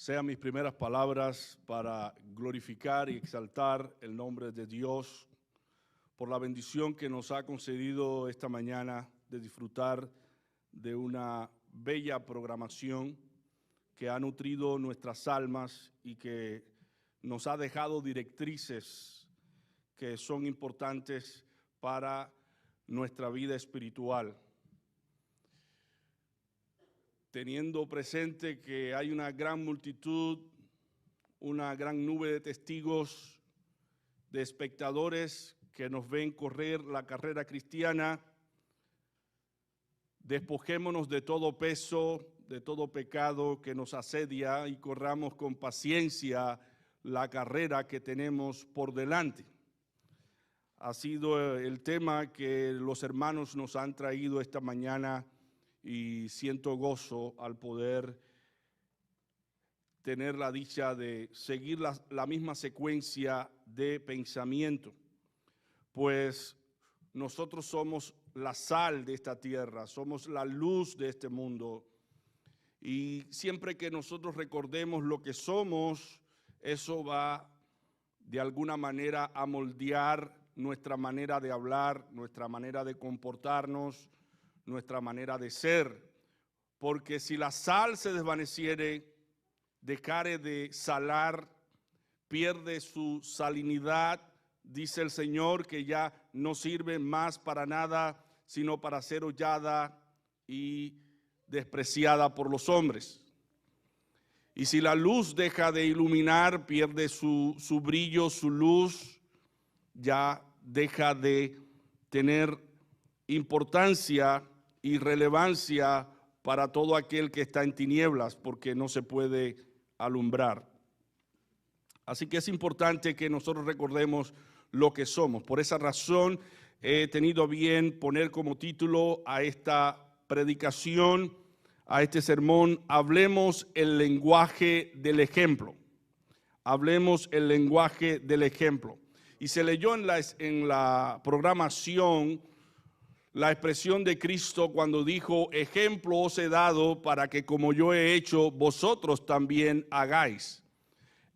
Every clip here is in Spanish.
Sean mis primeras palabras para glorificar y exaltar el nombre de Dios por la bendición que nos ha concedido esta mañana de disfrutar de una bella programación que ha nutrido nuestras almas y que nos ha dejado directrices que son importantes para nuestra vida espiritual. Teniendo presente que hay una gran multitud, una gran nube de testigos, de espectadores que nos ven correr la carrera cristiana, despojémonos de todo peso, de todo pecado que nos asedia y corramos con paciencia la carrera que tenemos por delante. Ha sido el tema que los hermanos nos han traído esta mañana y siento gozo al poder tener la dicha de seguir la misma secuencia de pensamiento, pues nosotros somos la sal de esta tierra, somos la luz de este mundo, y siempre que nosotros recordemos lo que somos, eso va de alguna manera a moldear nuestra manera de hablar, nuestra manera de comportarnos, nuestra manera de ser, porque si la sal se desvaneciere, dejare de salar, pierde su salinidad, dice el Señor, que ya no sirve más para nada, sino para ser hollada y despreciada por los hombres. Y si la luz deja de iluminar, pierde su brillo, su luz, ya deja de tener importancia y relevancia para todo aquel que está en tinieblas, porque no se puede alumbrar. Así que es importante que nosotros recordemos lo que somos. Por esa razón he tenido bien poner como título a esta predicación, a este sermón, hablemos el lenguaje del ejemplo. Hablemos el lenguaje del ejemplo. Y se leyó en la programación la expresión de Cristo cuando dijo: ejemplo os he dado para que como yo he hecho, vosotros también hagáis.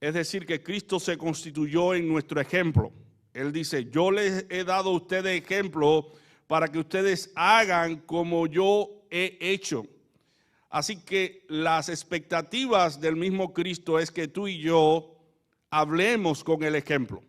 Es decir, que Cristo se constituyó en nuestro ejemplo. Él dice: yo les he dado a ustedes ejemplo para que ustedes hagan como yo he hecho. Así que las expectativas del mismo Cristo es que tú y yo hablemos con el ejemplo.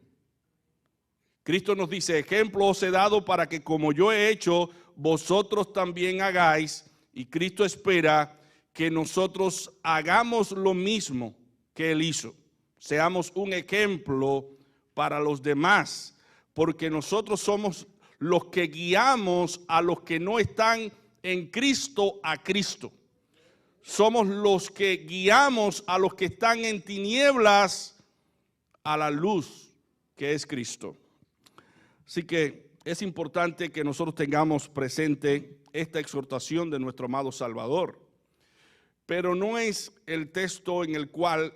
Cristo nos dice: ejemplo os he dado para que como yo he hecho, vosotros también hagáis. Y Cristo espera que nosotros hagamos lo mismo que Él hizo. Seamos un ejemplo para los demás, porque nosotros somos los que guiamos a los que no están en Cristo a Cristo. Somos los que guiamos a los que están en tinieblas a la luz que es Cristo. Así que es importante que nosotros tengamos presente esta exhortación de nuestro amado Salvador. Pero no es el texto en el cual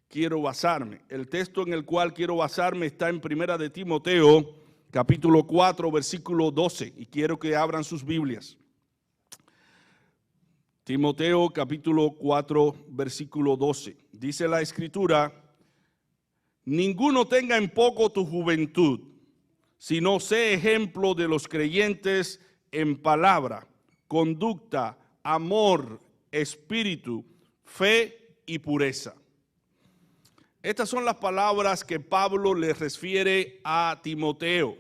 quiero basarme. El texto en el cual quiero basarme está en Primera de Timoteo, capítulo 4, versículo 12. Y quiero que abran sus Biblias. Timoteo, capítulo 4, versículo 12. Dice la Escritura: ninguno tenga en poco tu juventud, sino sé ejemplo de los creyentes en palabra, conducta, amor, espíritu, fe y pureza. Estas son las palabras que Pablo le refiere a Timoteo.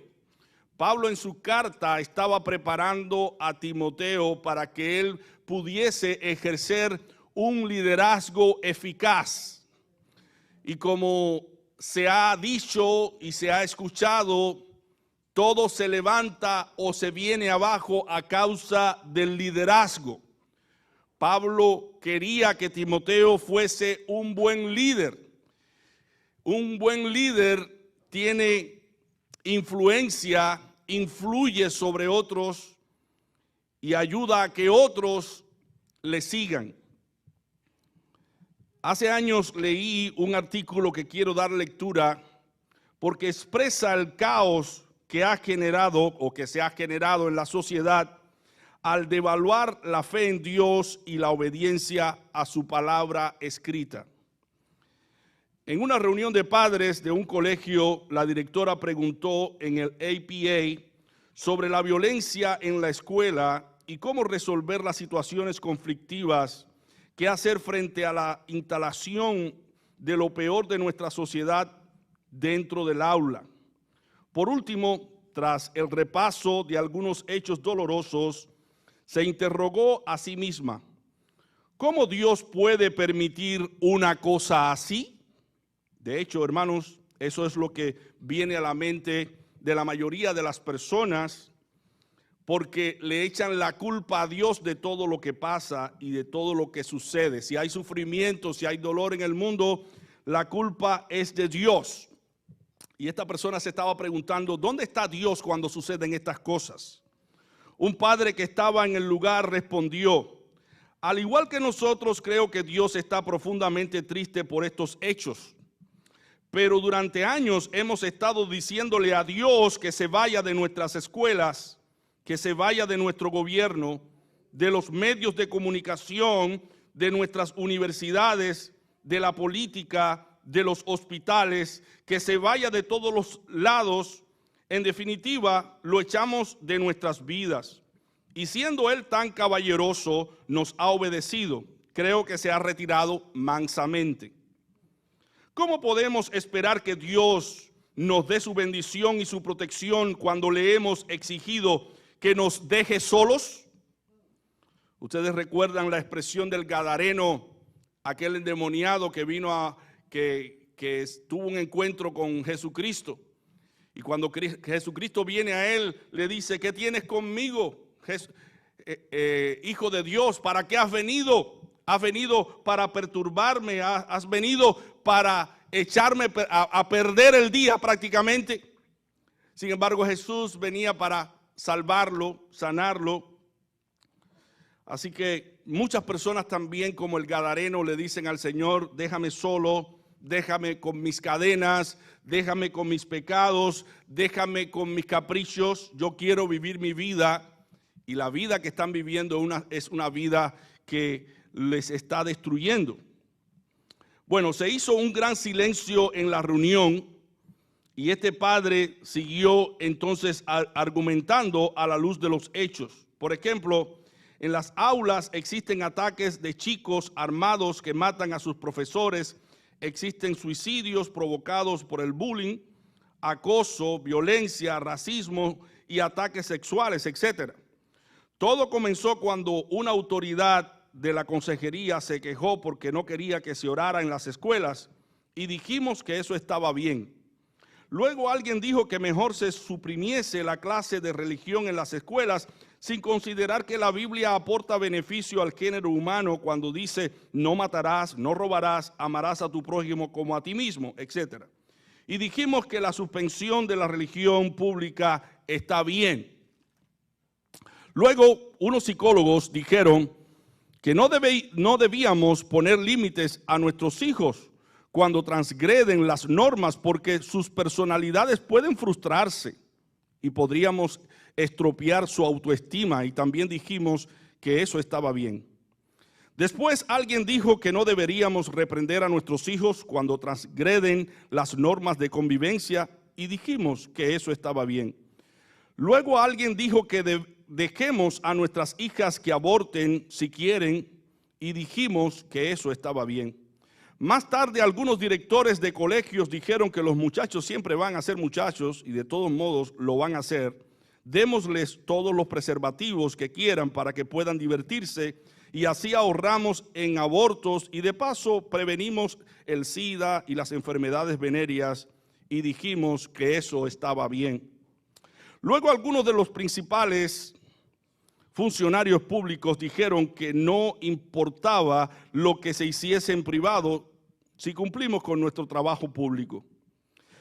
Pablo en su carta estaba preparando a Timoteo para que él pudiese ejercer un liderazgo eficaz. Y como se ha dicho y se ha escuchado, todo se levanta o se viene abajo a causa del liderazgo. Pablo quería que Timoteo fuese un buen líder. Un buen líder tiene influencia, influye sobre otros y ayuda a que otros le sigan. Hace años leí un artículo que quiero dar lectura porque expresa el caos que ha generado o que se ha generado en la sociedad al devaluar la fe en Dios y la obediencia a su palabra escrita. En una reunión de padres de un colegio, la directora preguntó en el APA sobre la violencia en la escuela y cómo resolver las situaciones conflictivas, qué hacer frente a la instalación de lo peor de nuestra sociedad dentro del aula. Por último, tras el repaso de algunos hechos dolorosos, se interrogó a sí misma: ¿cómo Dios puede permitir una cosa así? De hecho, hermanos, eso es lo que viene a la mente de la mayoría de las personas, porque le echan la culpa a Dios de todo lo que pasa y de todo lo que sucede. Si hay sufrimiento, si hay dolor en el mundo, la culpa es de Dios. Y esta persona se estaba preguntando, ¿dónde está Dios cuando suceden estas cosas? Un padre que estaba en el lugar respondió: al igual que nosotros, creo que Dios está profundamente triste por estos hechos. Pero durante años hemos estado diciéndole a Dios que se vaya de nuestras escuelas, que se vaya de nuestro gobierno, de los medios de comunicación, de nuestras universidades, de la política, de los hospitales, que se vaya de todos los lados. En definitiva, lo echamos de nuestras vidas. Y siendo Él tan caballeroso, nos ha obedecido. Creo que se ha retirado mansamente. ¿Cómo podemos esperar que Dios nos dé su bendición y su protección cuando le hemos exigido que nos deje solos? Ustedes recuerdan la expresión del gadareno, aquel endemoniado que vino que tuvo un encuentro con Jesucristo. Y cuando Jesucristo viene a él, le dice: ¿qué tienes conmigo, Hijo de Dios? ¿Para qué has venido? ¿Has venido para perturbarme? ¿Has venido para echarme a perder el día prácticamente? Sin embargo, Jesús venía para salvarlo, sanarlo. Así que muchas personas también, como el gadareno, le dicen al Señor: déjame solo, déjame con mis cadenas, déjame con mis pecados, déjame con mis caprichos. Yo quiero vivir mi vida. Y la vida que están viviendo es una vida que les está destruyendo. Bueno, se hizo un gran silencio en la reunión y este padre siguió entonces argumentando a la luz de los hechos. Por ejemplo, en las aulas existen ataques de chicos armados que matan a sus profesores, existen suicidios provocados por el bullying, acoso, violencia, racismo y ataques sexuales, etc. Todo comenzó cuando una autoridad de la consejería se quejó porque no quería que se orara en las escuelas y dijimos que eso estaba bien. Luego alguien dijo que mejor se suprimiese la clase de religión en las escuelas sin considerar que la Biblia aporta beneficio al género humano cuando dice: no matarás, no robarás, amarás a tu prójimo como a ti mismo, etc. Y dijimos que la suspensión de la religión pública está bien. Luego unos psicólogos dijeron que no debíamos poner límites a nuestros hijos cuando transgreden las normas, porque sus personalidades pueden frustrarse y podríamos estropear su autoestima, y también dijimos que eso estaba bien. Después alguien dijo que no deberíamos reprender a nuestros hijos cuando transgreden las normas de convivencia, y dijimos que eso estaba bien. Luego alguien dijo que dejemos a nuestras hijas que aborten si quieren, y dijimos que eso estaba bien. Más tarde, algunos directores de colegios dijeron que los muchachos siempre van a ser muchachos y de todos modos lo van a hacer. Démosles todos los preservativos que quieran para que puedan divertirse y así ahorramos en abortos y de paso prevenimos el SIDA y las enfermedades venéreas, y dijimos que eso estaba bien. Luego algunos de los principales funcionarios públicos dijeron que no importaba lo que se hiciese en privado si cumplimos con nuestro trabajo público.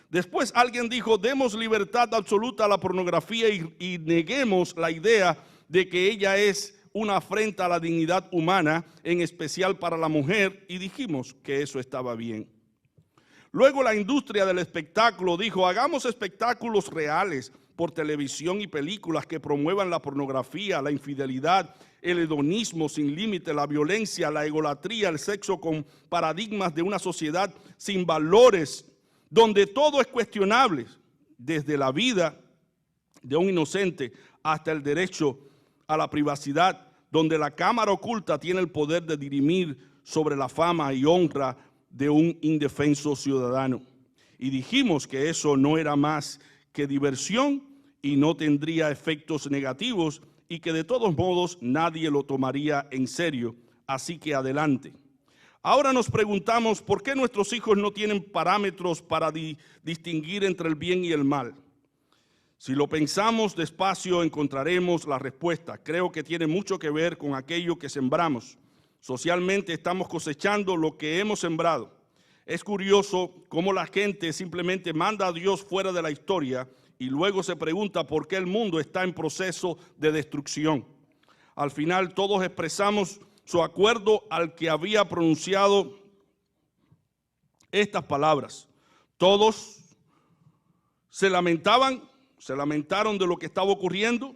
Después alguien dijo: demos libertad absoluta a la pornografía y neguemos la idea de que ella es una afrenta a la dignidad humana, en especial para la mujer, y dijimos que eso estaba bien. Luego la industria del espectáculo dijo: hagamos espectáculos reales, por televisión y películas que promuevan la pornografía, la infidelidad, el hedonismo sin límite, la violencia, la egolatría, el sexo con paradigmas de una sociedad sin valores, donde todo es cuestionable, desde la vida de un inocente hasta el derecho a la privacidad, donde la cámara oculta tiene el poder de dirimir sobre la fama y honra de un indefenso ciudadano. Y dijimos que eso no era más que diversión y no tendría efectos negativos y que de todos modos nadie lo tomaría en serio. Así que adelante. Ahora nos preguntamos por qué nuestros hijos no tienen parámetros para distinguir entre el bien y el mal. Si lo pensamos despacio encontraremos la respuesta. Creo que tiene mucho que ver con aquello que sembramos. Socialmente estamos cosechando lo que hemos sembrado. Es curioso cómo la gente simplemente manda a Dios fuera de la historia y luego se pregunta por qué el mundo está en proceso de destrucción. Al final todos expresamos su acuerdo al que había pronunciado estas palabras. Todos se lamentaron de lo que estaba ocurriendo,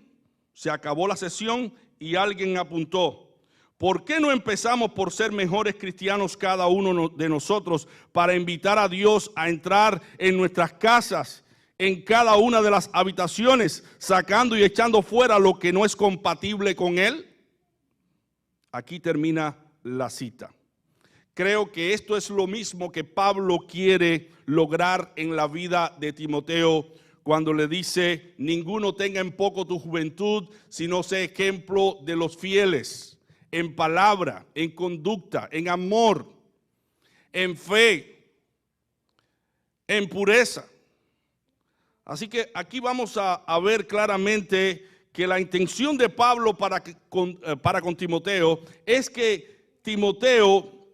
se acabó la sesión y alguien apuntó: ¿por qué no empezamos por ser mejores cristianos cada uno de nosotros para invitar a Dios a entrar en nuestras casas, en cada una de las habitaciones, sacando y echando fuera lo que no es compatible con Él? Aquí termina la cita. Creo que esto es lo mismo que Pablo quiere lograr en la vida de Timoteo cuando le dice: ninguno tenga en poco tu juventud, sino sé ejemplo de los fieles, en palabra, en conducta, en amor, en fe, en pureza. Así que aquí vamos a ver claramente que la intención de Pablo para con Timoteo es que Timoteo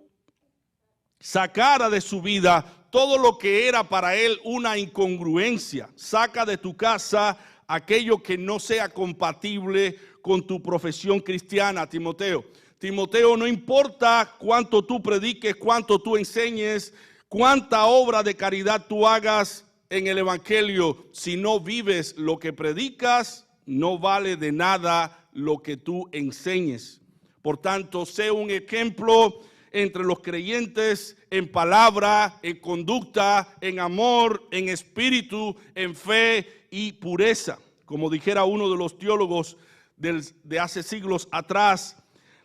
sacara de su vida todo lo que era para él una incongruencia. Saca de tu casa aquello que no sea compatible con tu profesión cristiana, Timoteo. Timoteo, no importa cuánto tú prediques, cuánto tú enseñes, cuánta obra de caridad tú hagas en el evangelio, si no vives lo que predicas, no vale de nada lo que tú enseñes. Por tanto, sé un ejemplo entre los creyentes en palabra, en conducta, en amor, en espíritu, en fe y pureza. Como dijera uno de los teólogos de hace siglos atrás,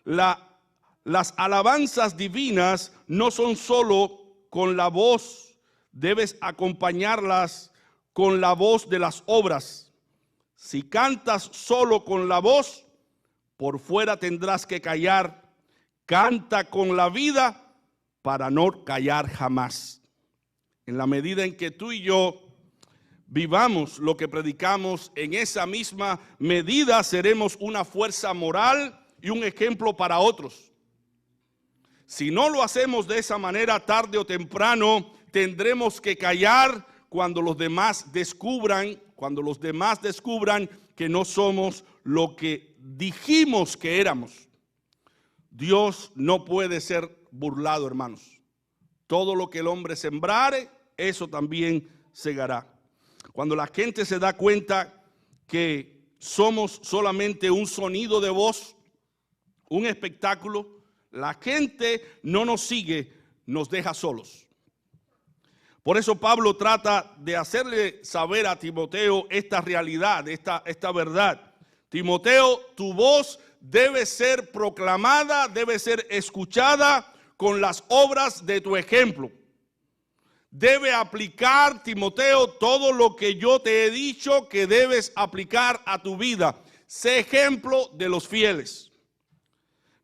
las alabanzas divinas no son solo con la voz, debes acompañarlas con la voz de las obras. Si cantas solo con la voz, por fuera tendrás que callar. Canta con la vida para no callar jamás. En la medida en que tú y yo vivamos lo que predicamos, en esa misma medida seremos una fuerza moral y un ejemplo para otros. Si no lo hacemos de esa manera, tarde o temprano tendremos que callar cuando los demás descubran que no somos lo que dijimos que éramos. Dios no puede ser burlado, hermanos. Todo lo que el hombre sembrare, eso también segará. Cuando la gente se da cuenta que somos solamente un sonido de voz, un espectáculo, la gente no nos sigue, nos deja solos. Por eso Pablo trata de hacerle saber a Timoteo esta realidad, esta verdad. Timoteo, tu voz debe ser proclamada, debe ser escuchada con las obras de tu ejemplo. Debe aplicar, Timoteo, todo lo que yo te he dicho que debes aplicar a tu vida. Sé ejemplo de los fieles.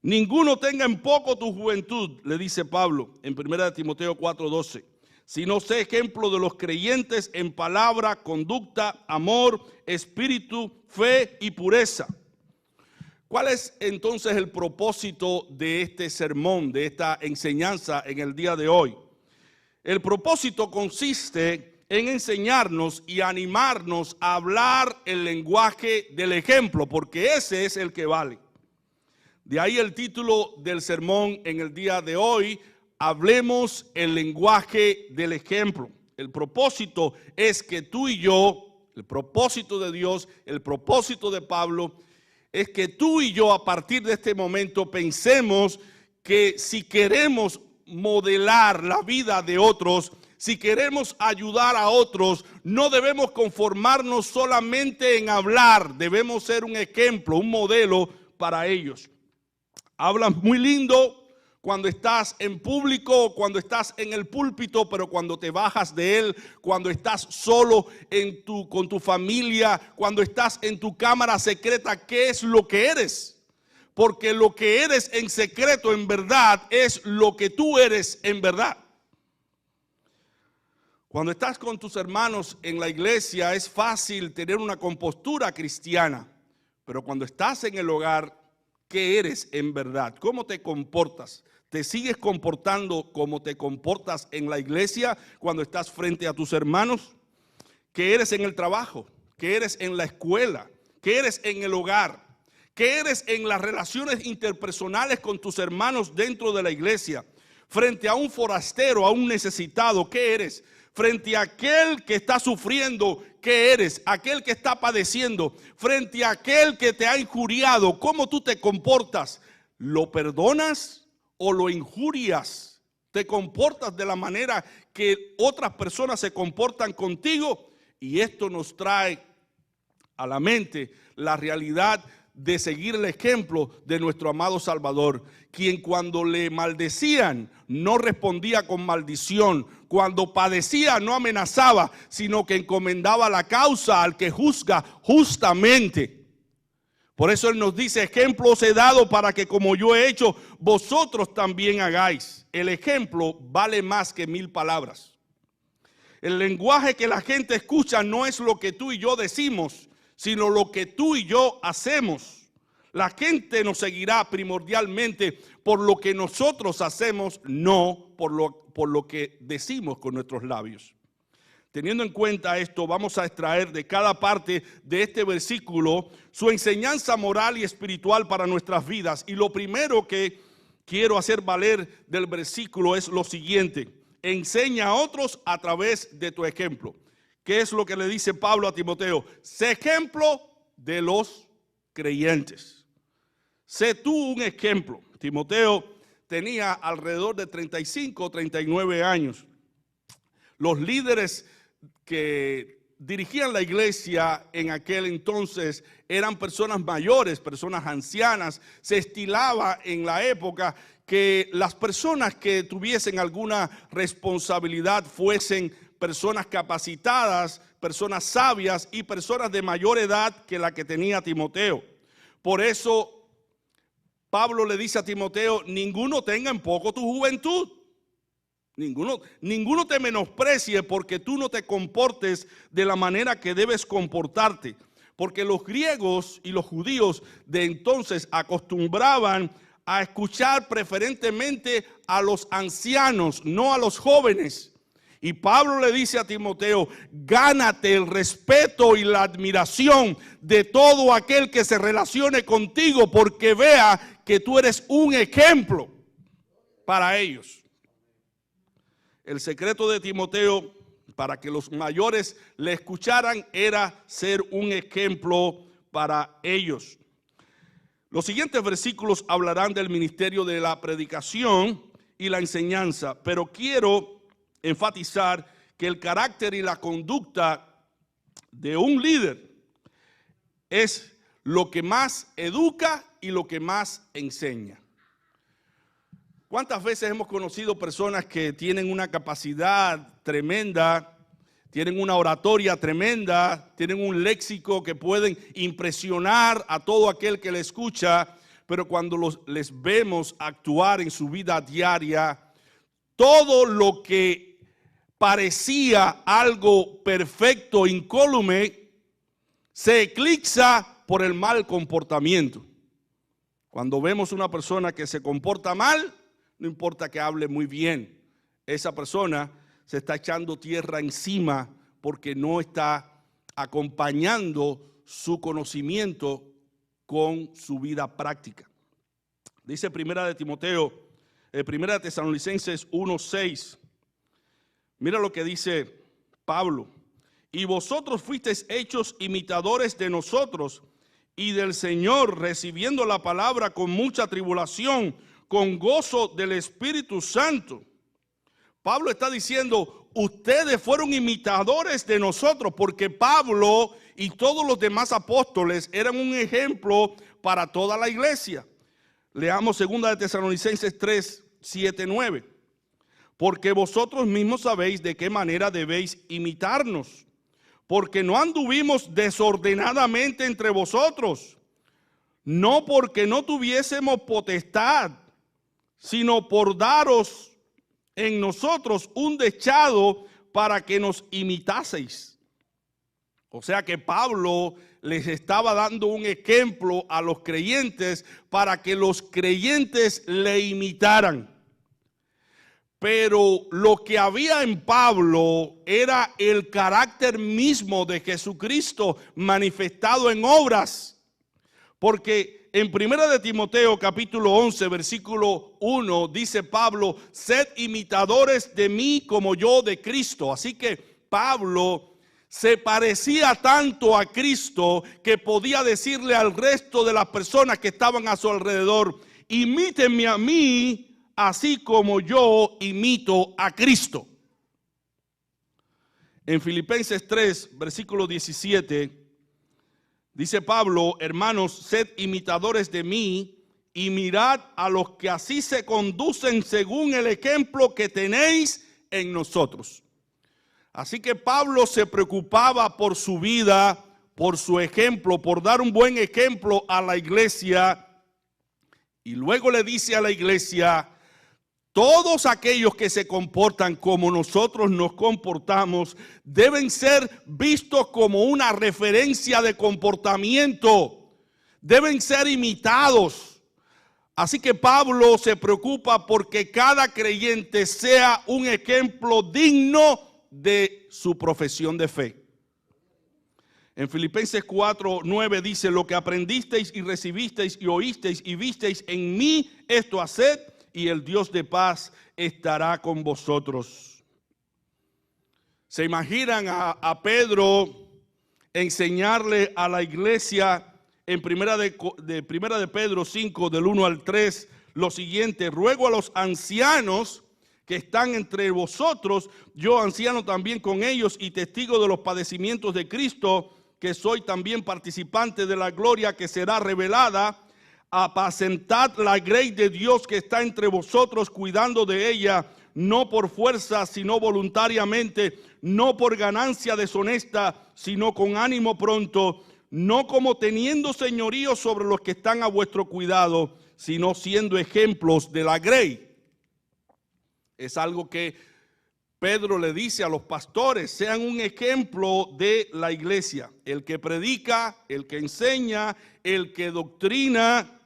Ninguno tenga en poco tu juventud, le dice Pablo en 1 Timoteo 4:12. Sino sé ejemplo de los creyentes en palabra, conducta, amor, espíritu, fe y pureza. ¿Cuál es entonces el propósito de este sermón, de esta enseñanza en el día de hoy? El propósito consiste en enseñarnos y animarnos a hablar el lenguaje del ejemplo, porque ese es el que vale. De ahí el título del sermón en el día de hoy: hablemos el lenguaje del ejemplo. El propósito es que tú y yo, El propósito de Dios, el propósito de Pablo, es que tú y yo a partir de este momento pensemos que si queremos modelar la vida de otros, si queremos ayudar a otros, no debemos conformarnos solamente en hablar, debemos ser un ejemplo, un modelo para ellos. Hablas muy lindo cuando estás en público, cuando estás en el púlpito, pero cuando te bajas de él, cuando estás solo con tu familia, cuando estás en tu cámara secreta, ¿qué es lo que eres? Porque lo que eres en secreto en verdad es lo que tú eres en verdad. Cuando estás con tus hermanos en la iglesia es fácil tener una compostura cristiana, pero cuando estás en el hogar, ¿qué eres en verdad? ¿Cómo te comportas? ¿Te sigues comportando como te comportas en la iglesia cuando estás frente a tus hermanos? ¿Qué eres en el trabajo? ¿Qué eres en la escuela? ¿Qué eres en el hogar? ¿Qué eres en las relaciones interpersonales con tus hermanos dentro de la iglesia? Frente a un forastero, a un necesitado, ¿qué eres? Frente a aquel que está sufriendo, ¿qué eres? Aquel que está padeciendo, frente a aquel que te ha injuriado, ¿cómo tú te comportas? ¿Lo perdonas o lo injurias? ¿Te comportas de la manera que otras personas se comportan contigo? Y esto nos trae a la mente la realidad de seguir el ejemplo de nuestro amado Salvador, quien cuando le maldecían no respondía con maldición, cuando padecía no amenazaba, sino que encomendaba la causa al que juzga justamente. Por eso Él nos dice: ejemplo os he dado para que como yo he hecho, vosotros también hagáis. El ejemplo vale más que 1000 palabras. El lenguaje que la gente escucha no es lo que tú y yo decimos, sino lo que tú y yo hacemos. La gente nos seguirá primordialmente por lo que nosotros hacemos, no por lo que decimos con nuestros labios. Teniendo en cuenta esto, vamos a extraer de cada parte de este versículo su enseñanza moral y espiritual para nuestras vidas. Y lo primero que quiero hacer valer del versículo es lo siguiente: enseña a otros a través de tu ejemplo. ¿Qué es lo que le dice Pablo a Timoteo? Sé ejemplo de los creyentes. Sé tú un ejemplo. Timoteo tenía alrededor de 35 o 39 años. Los líderes que dirigían la iglesia en aquel entonces eran personas mayores, personas ancianas. Se estilaba en la época que las personas que tuviesen alguna responsabilidad fuesen personas capacitadas, personas sabias y personas de mayor edad que la que tenía Timoteo. Por eso Pablo le dice a Timoteo: ninguno tenga en poco tu juventud. Ninguno te menosprecie porque tú no te comportes de la manera que debes comportarte. Porque los griegos y los judíos de entonces acostumbraban a escuchar preferentemente a los ancianos, no a los jóvenes. Y Pablo le dice a Timoteo: gánate el respeto y la admiración de todo aquel que se relacione contigo, porque vea que tú eres un ejemplo para ellos. El secreto de Timoteo para que los mayores le escucharan era ser un ejemplo para ellos. Los siguientes versículos hablarán del ministerio de la predicación y la enseñanza, pero quiero enfatizar que el carácter y la conducta de un líder es lo que más educa y lo que más enseña. ¿Cuántas veces hemos conocido personas que tienen una capacidad tremenda, tienen una oratoria tremenda, tienen un léxico que pueden impresionar a todo aquel que le escucha, pero cuando les vemos actuar en su vida diaria, todo lo que parecía algo perfecto, incólume, se eclipsa por el mal comportamiento? Cuando vemos una persona que se comporta mal, no importa que hable muy bien, esa persona se está echando tierra encima porque no está acompañando su conocimiento con su vida práctica. Dice Primera de Tesalonicenses 1:6. Mira lo que dice Pablo: y vosotros fuisteis hechos imitadores de nosotros y del Señor, recibiendo la palabra con mucha tribulación, con gozo del Espíritu Santo. Pablo está diciendo, ustedes fueron imitadores de nosotros, porque Pablo y todos los demás apóstoles eran un ejemplo para toda la iglesia. Leamos 2 de Tesalonicenses 3, 7, 9. Porque vosotros mismos sabéis de qué manera debéis imitarnos, porque no anduvimos desordenadamente entre vosotros, no porque no tuviésemos potestad, sino por daros en nosotros un dechado para que nos imitaseis. O sea que Pablo les estaba dando un ejemplo a los creyentes para que los creyentes le imitaran. Pero lo que había en Pablo era el carácter mismo de Jesucristo manifestado en obras. Porque en 1 de Timoteo capítulo 11 versículo 1 dice Pablo, sed imitadores de mí como yo de Cristo. Así que Pablo se parecía tanto a Cristo que podía decirle al resto de las personas que estaban a su alrededor, imítenme a mí así como yo imito a Cristo. En Filipenses 3 versículo 17 dice Pablo, hermanos, sed imitadores de mí y mirad a los que así se conducen según el ejemplo que tenéis en nosotros. Así que Pablo se preocupaba por su vida, por su ejemplo, por dar un buen ejemplo a la iglesia. Y luego le dice a la iglesia, todos aquellos que se comportan como nosotros nos comportamos deben ser vistos como una referencia de comportamiento, deben ser imitados. Así que Pablo se preocupa porque cada creyente sea un ejemplo digno de su profesión de fe. En Filipenses 4, 9 dice, lo que aprendisteis y recibisteis y oísteis y visteis en mí, esto haced, y el Dios de paz estará con vosotros. ¿Se imaginan a Pedro enseñarle a la iglesia en primera de Pedro 5, del 1 al 3, lo siguiente? Ruego a los ancianos que están entre vosotros, yo anciano también con ellos y testigo de los padecimientos de Cristo, que soy también participante de la gloria que será revelada, apacentad la grey de Dios que está entre vosotros, cuidando de ella, no por fuerza, sino voluntariamente, no por ganancia deshonesta, sino con ánimo pronto, no como teniendo señorío sobre los que están a vuestro cuidado, sino siendo ejemplos de la grey. Es algo que Pedro le dice a los pastores, sean un ejemplo de la iglesia. El que predica, el que enseña, el que doctrina,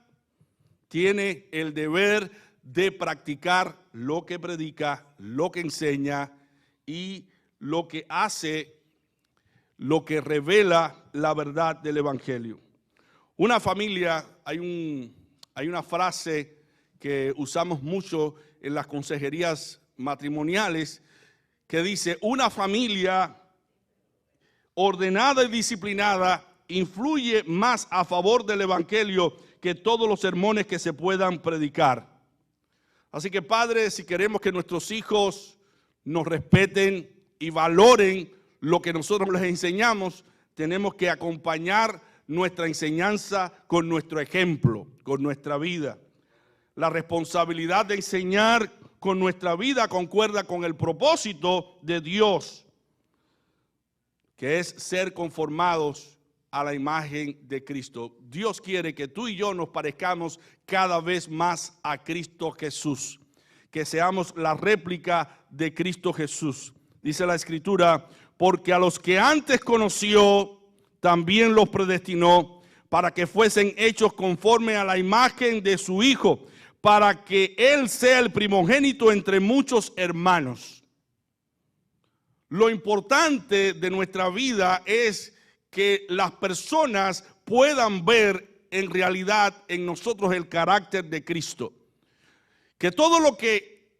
tiene el deber de practicar lo que predica, lo que enseña y lo que hace, lo que revela la verdad del evangelio. Una familia, hay una frase que usamos mucho en las consejerías matrimoniales que dice, una familia ordenada y disciplinada influye más a favor del evangelio que todos los sermones que se puedan predicar. Así que, padres, si queremos que nuestros hijos nos respeten y valoren lo que nosotros les enseñamos, tenemos que acompañar nuestra enseñanza con nuestro ejemplo, con nuestra vida. La responsabilidad de enseñar con nuestra vida concuerda con el propósito de Dios, que es ser conformados a la imagen de Cristo. Dios quiere que tú y yo nos parezcamos cada vez más a Cristo Jesús, que seamos la réplica de Cristo Jesús. Dice la Escritura, porque a los que antes conoció, también los predestinó para que fuesen hechos conforme a la imagen de su Hijo, para que Él sea el primogénito entre muchos hermanos. Lo importante de nuestra vida es que las personas puedan ver en realidad en nosotros el carácter de Cristo. Que todo lo que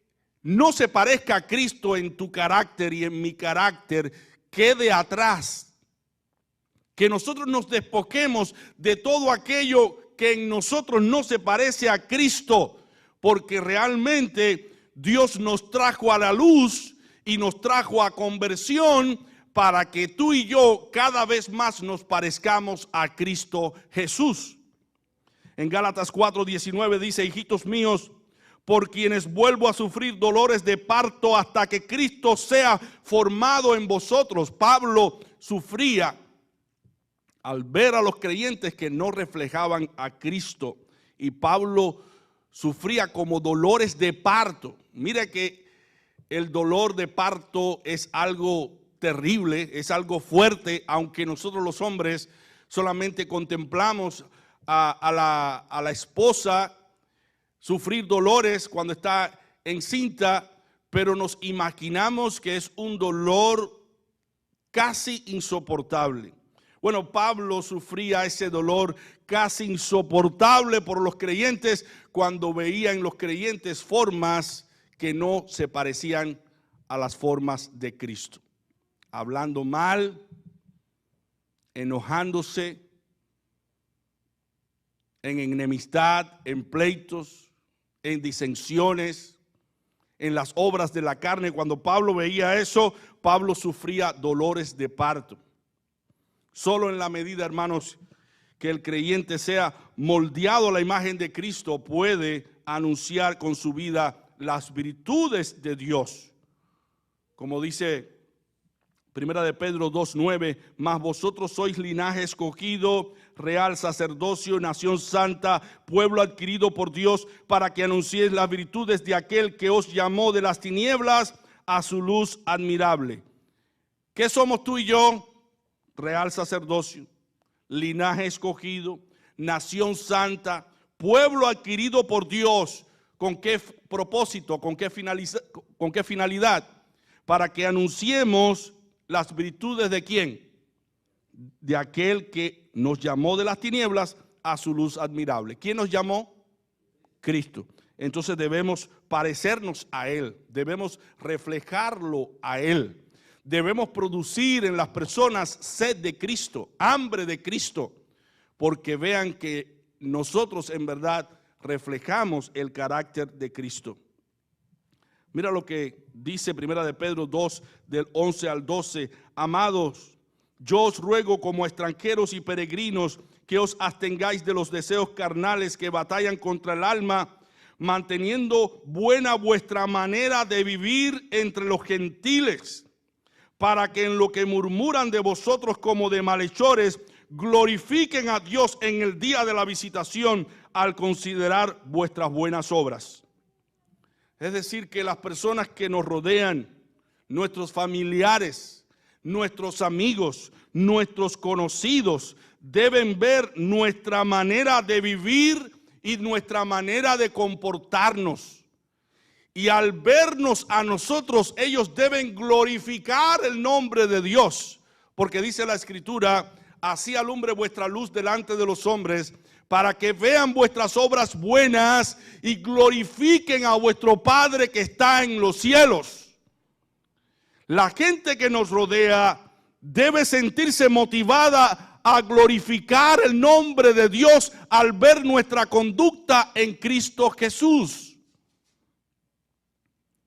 no se parezca a Cristo en tu carácter y en mi carácter, quede atrás, que nosotros nos despoquemos de todo aquello que en nosotros no se parece a Cristo, porque realmente Dios nos trajo a la luz y nos trajo a conversión para que tú y yo cada vez más nos parezcamos a Cristo Jesús. En Gálatas 4:19 dice: hijitos míos, por quienes vuelvo a sufrir dolores de parto hasta que Cristo sea formado en vosotros. Pablo sufría al ver a los creyentes que no reflejaban a Cristo, y Pablo sufría como dolores de parto. Mire que el dolor de parto es algo terrible, es algo fuerte, aunque nosotros los hombres solamente contemplamos a la esposa sufrir dolores cuando está encinta, pero nos imaginamos que es un dolor casi insoportable. Bueno, Pablo sufría ese dolor casi insoportable por los creyentes cuando veía en los creyentes formas que no se parecían a las formas de Cristo. Hablando mal, enojándose, en enemistad, en pleitos, en disensiones, en las obras de la carne. Cuando Pablo veía eso, Pablo sufría dolores de parto. Solo en la medida, hermanos, que el creyente sea moldeado a la imagen de Cristo, puede anunciar con su vida las virtudes de Dios. Como dice Primera de Pedro 2:9, mas vosotros sois linaje escogido, real sacerdocio, nación santa, pueblo adquirido por Dios, para que anunciéis las virtudes de aquel que os llamó de las tinieblas a su luz admirable. ¿Qué somos tú y yo? Real sacerdocio, linaje escogido, nación santa, pueblo adquirido por Dios. ¿Con qué propósito? ¿Con qué finalidad? Para que anunciemos las virtudes de ¿quién? De aquel que nos llamó de las tinieblas a su luz admirable. ¿Quién nos llamó? Cristo. Entonces debemos parecernos a Él, debemos reflejarlo a Él. Debemos producir en las personas sed de Cristo, hambre de Cristo, porque vean que nosotros en verdad reflejamos el carácter de Cristo. Mira lo que dice Primera de Pedro 2, del 11 al 12. Amados, yo os ruego como extranjeros y peregrinos que os abstengáis de los deseos carnales que batallan contra el alma, manteniendo buena vuestra manera de vivir entre los gentiles, para que en lo que murmuran de vosotros como de malhechores, glorifiquen a Dios en el día de la visitación al considerar vuestras buenas obras. Es decir, que las personas que nos rodean, nuestros familiares, nuestros amigos, nuestros conocidos, deben ver nuestra manera de vivir y nuestra manera de comportarnos. Y al vernos a nosotros, ellos deben glorificar el nombre de Dios. Porque dice la Escritura: así alumbre vuestra luz delante de los hombres, para que vean vuestras obras buenas y glorifiquen a vuestro Padre que está en los cielos. La gente que nos rodea debe sentirse motivada a glorificar el nombre de Dios al ver nuestra conducta en Cristo Jesús.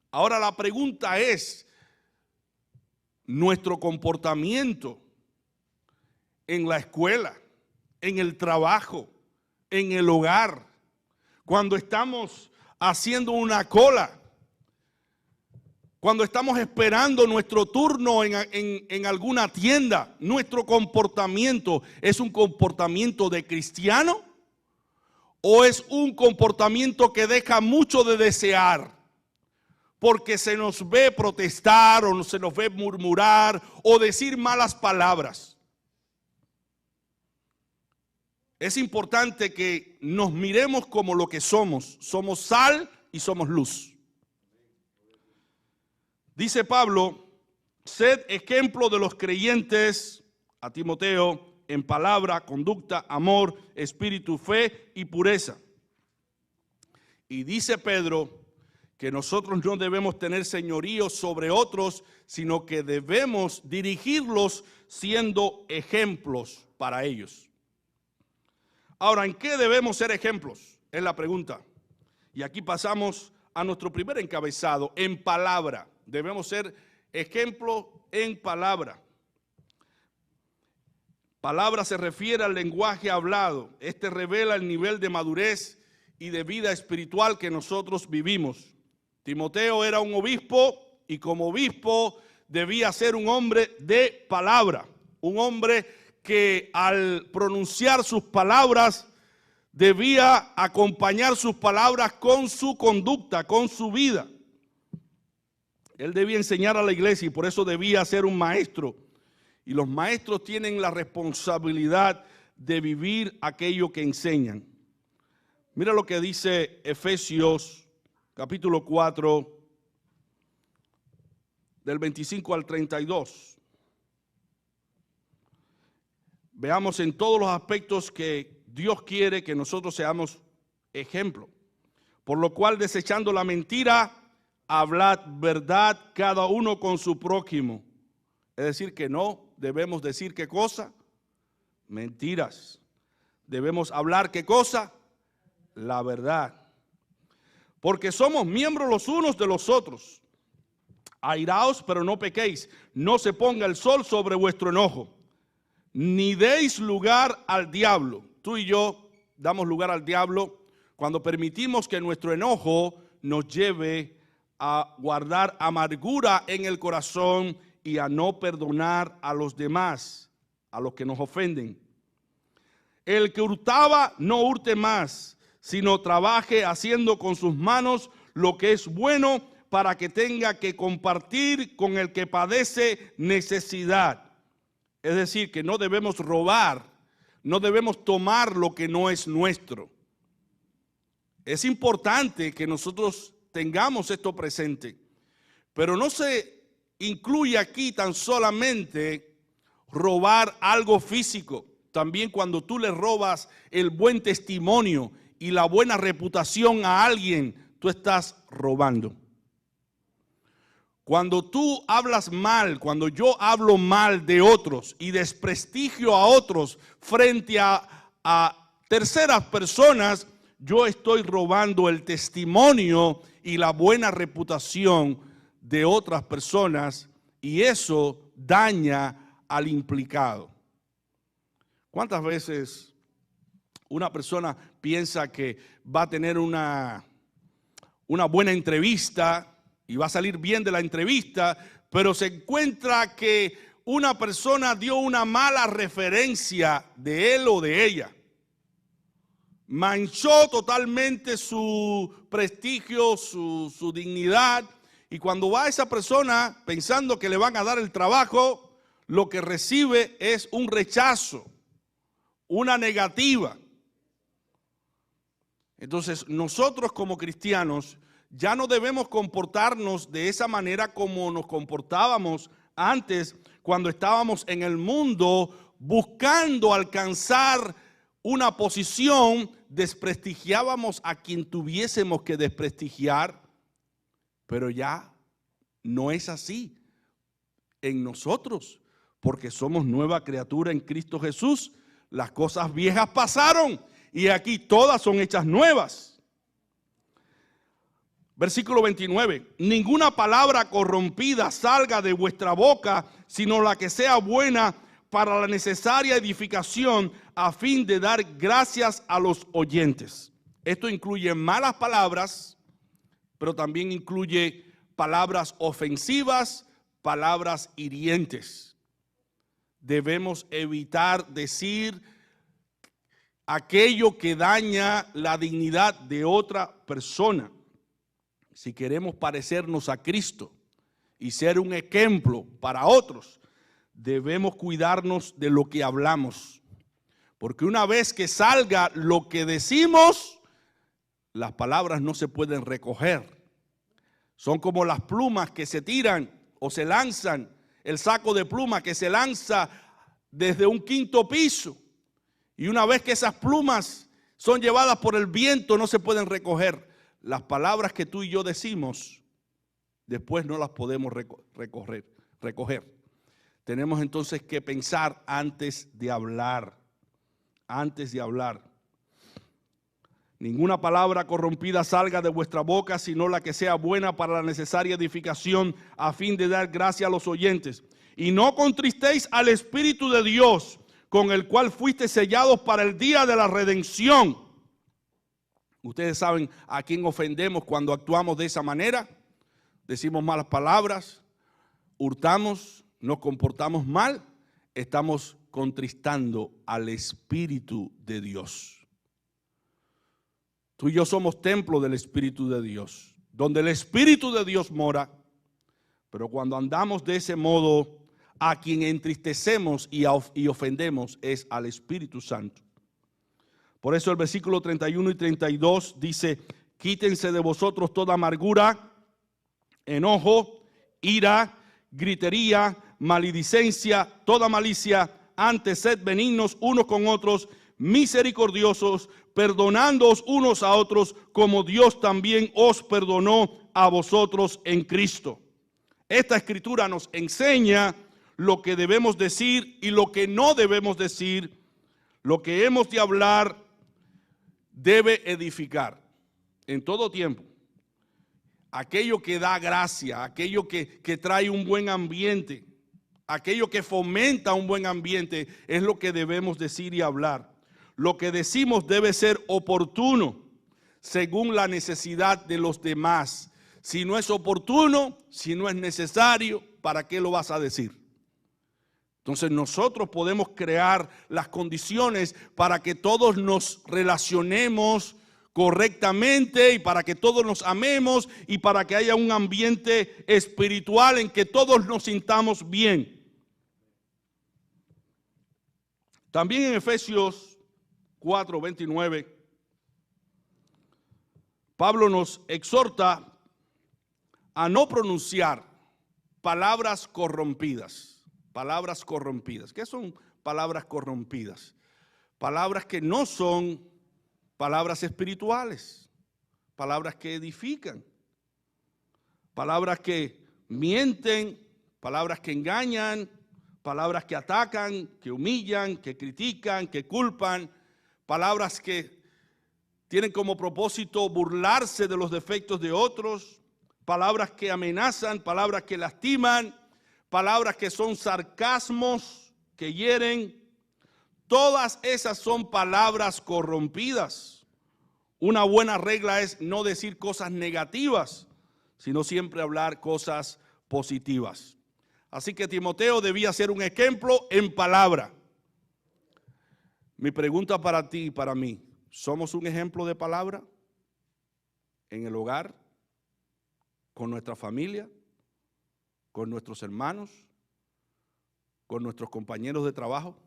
Ahora la pregunta es, nuestro comportamiento en la escuela, en el trabajo, en el hogar, cuando estamos haciendo una cola, cuando estamos esperando nuestro turno en alguna tienda, ¿nuestro comportamiento es un comportamiento de cristiano o es un comportamiento que deja mucho de desear? Porque se nos ve protestar o se nos ve murmurar o decir malas palabras. Es importante que nos miremos como lo que somos. Somos sal y somos luz. Dice Pablo: sed ejemplo de los creyentes, a Timoteo, en palabra, conducta, amor, espíritu, fe y pureza. Y dice Pedro que nosotros no debemos tener señorío sobre otros, sino que debemos dirigirlos siendo ejemplos para ellos. Ahora, ¿en qué debemos ser ejemplos? Es la pregunta. Y aquí pasamos a nuestro primer encabezado, en palabra. Debemos ser ejemplos en palabra. Palabra se refiere al lenguaje hablado. Este revela el nivel de madurez y de vida espiritual que nosotros vivimos. Timoteo era un obispo y como obispo debía ser un hombre de palabra. Un hombre que al pronunciar sus palabras debía acompañar sus palabras con su conducta, con su vida. Él debía enseñar a la iglesia y por eso debía ser un maestro. Y los maestros tienen la responsabilidad de vivir aquello que enseñan. Mira lo que dice Efesios capítulo 4, del 25 al 32. Veamos en todos los aspectos que Dios quiere que nosotros seamos ejemplo. Por lo cual, desechando la mentira, hablad verdad cada uno con su prójimo. Es decir, que no debemos decir qué cosa, mentiras. Debemos hablar qué cosa, la verdad. Porque somos miembros los unos de los otros. Airaos, pero no pequéis. No se ponga el sol sobre vuestro enojo. Ni deis lugar al diablo. Tú y yo damos lugar al diablo cuando permitimos que nuestro enojo nos lleve a guardar amargura en el corazón y a no perdonar a los demás, a los que nos ofenden. El que hurtaba, no hurte más, sino trabaje haciendo con sus manos lo que es bueno para que tenga que compartir con el que padece necesidad. Es decir, que no debemos robar, no debemos tomar lo que no es nuestro. Es importante que nosotros tengamos esto presente, pero no se incluye aquí tan solamente robar algo físico. También cuando tú le robas el buen testimonio y la buena reputación a alguien, tú estás robando. Cuando tú hablas mal, cuando yo hablo mal de otros y desprestigio a otros frente a terceras personas, yo estoy robando el testimonio y la buena reputación de otras personas y eso daña al implicado. ¿Cuántas veces una persona piensa que va a tener una buena entrevista y va a salir bien de la entrevista, pero se encuentra que una persona dio una mala referencia de él o de ella? Manchó totalmente su prestigio, su dignidad, y cuando va esa persona pensando que le van a dar el trabajo, lo que recibe es un rechazo, una negativa. Entonces, nosotros como cristianos ya no debemos comportarnos de esa manera como nos comportábamos antes cuando estábamos en el mundo buscando alcanzar una posición. Desprestigiábamos a quien tuviésemos que desprestigiar, pero ya no es así en nosotros, porque somos nueva criatura en Cristo Jesús. Las cosas viejas pasaron y aquí todas son hechas nuevas. Versículo 29, ninguna palabra corrompida salga de vuestra boca, sino la que sea buena para la necesaria edificación a fin de dar gracias a los oyentes. Esto incluye malas palabras, pero también incluye palabras ofensivas, palabras hirientes. Debemos evitar decir aquello que daña la dignidad de otra persona. Si queremos parecernos a Cristo y ser un ejemplo para otros, debemos cuidarnos de lo que hablamos. Porque una vez que salga lo que decimos, las palabras no se pueden recoger. Son como las plumas que se tiran o se lanzan, el saco de plumas que se lanza desde un quinto piso. Y una vez que esas plumas son llevadas por el viento, no se pueden recoger. las palabras que tú y yo decimos, después no las podemos recoger. Tenemos entonces que pensar antes de hablar. Antes de hablar. Ninguna palabra corrompida salga de vuestra boca, sino la que sea buena para la necesaria edificación, a fin de dar gracia a los oyentes. Y no contristéis al Espíritu de Dios, con el cual fuiste sellados para el día de la redención. Ustedes saben a quién ofendemos cuando actuamos de esa manera. Decimos malas palabras, hurtamos, nos comportamos mal, estamos contristando al Espíritu de Dios. Tú y yo somos templo del Espíritu de Dios, donde el Espíritu de Dios mora, pero cuando andamos de ese modo, a quien entristecemos y ofendemos es al Espíritu Santo. Por eso el versículo 31 y 32 dice: quítense de vosotros toda amargura, enojo, ira, gritería, maledicencia, toda malicia. Antes sed benignos unos con otros, misericordiosos, perdonándoos unos a otros, como Dios también os perdonó a vosotros en Cristo. Esta escritura nos enseña lo que debemos decir y lo que no debemos decir. Lo que hemos de hablar debe edificar en todo tiempo. Aquello que da gracia, aquello que trae un buen ambiente, aquello que fomenta un buen ambiente es lo que debemos decir y hablar. Lo que decimos debe ser oportuno según la necesidad de los demás. Si no es oportuno, si no es necesario, ¿para qué lo vas a decir? Entonces nosotros podemos crear las condiciones para que todos nos relacionemos correctamente y para que todos nos amemos y para que haya un ambiente espiritual en que todos nos sintamos bien. También en Efesios 4:29, Pablo nos exhorta a no pronunciar palabras corrompidas. Palabras corrompidas. ¿Qué son palabras corrompidas? Palabras que no son palabras espirituales, palabras que edifican, palabras que mienten, palabras que engañan, palabras que atacan, que humillan, que critican, que culpan, palabras que tienen como propósito burlarse de los defectos de otros, palabras que amenazan, palabras que lastiman, palabras que son sarcasmos, que hieren. Todas esas son palabras corrompidas. Una buena regla es no decir cosas negativas, sino siempre hablar cosas positivas. Así que Timoteo debía ser un ejemplo en palabra. Mi pregunta para ti y para mí: ¿somos un ejemplo de palabra en el hogar, con nuestra familia, con nuestros hermanos, con nuestros compañeros de trabajo?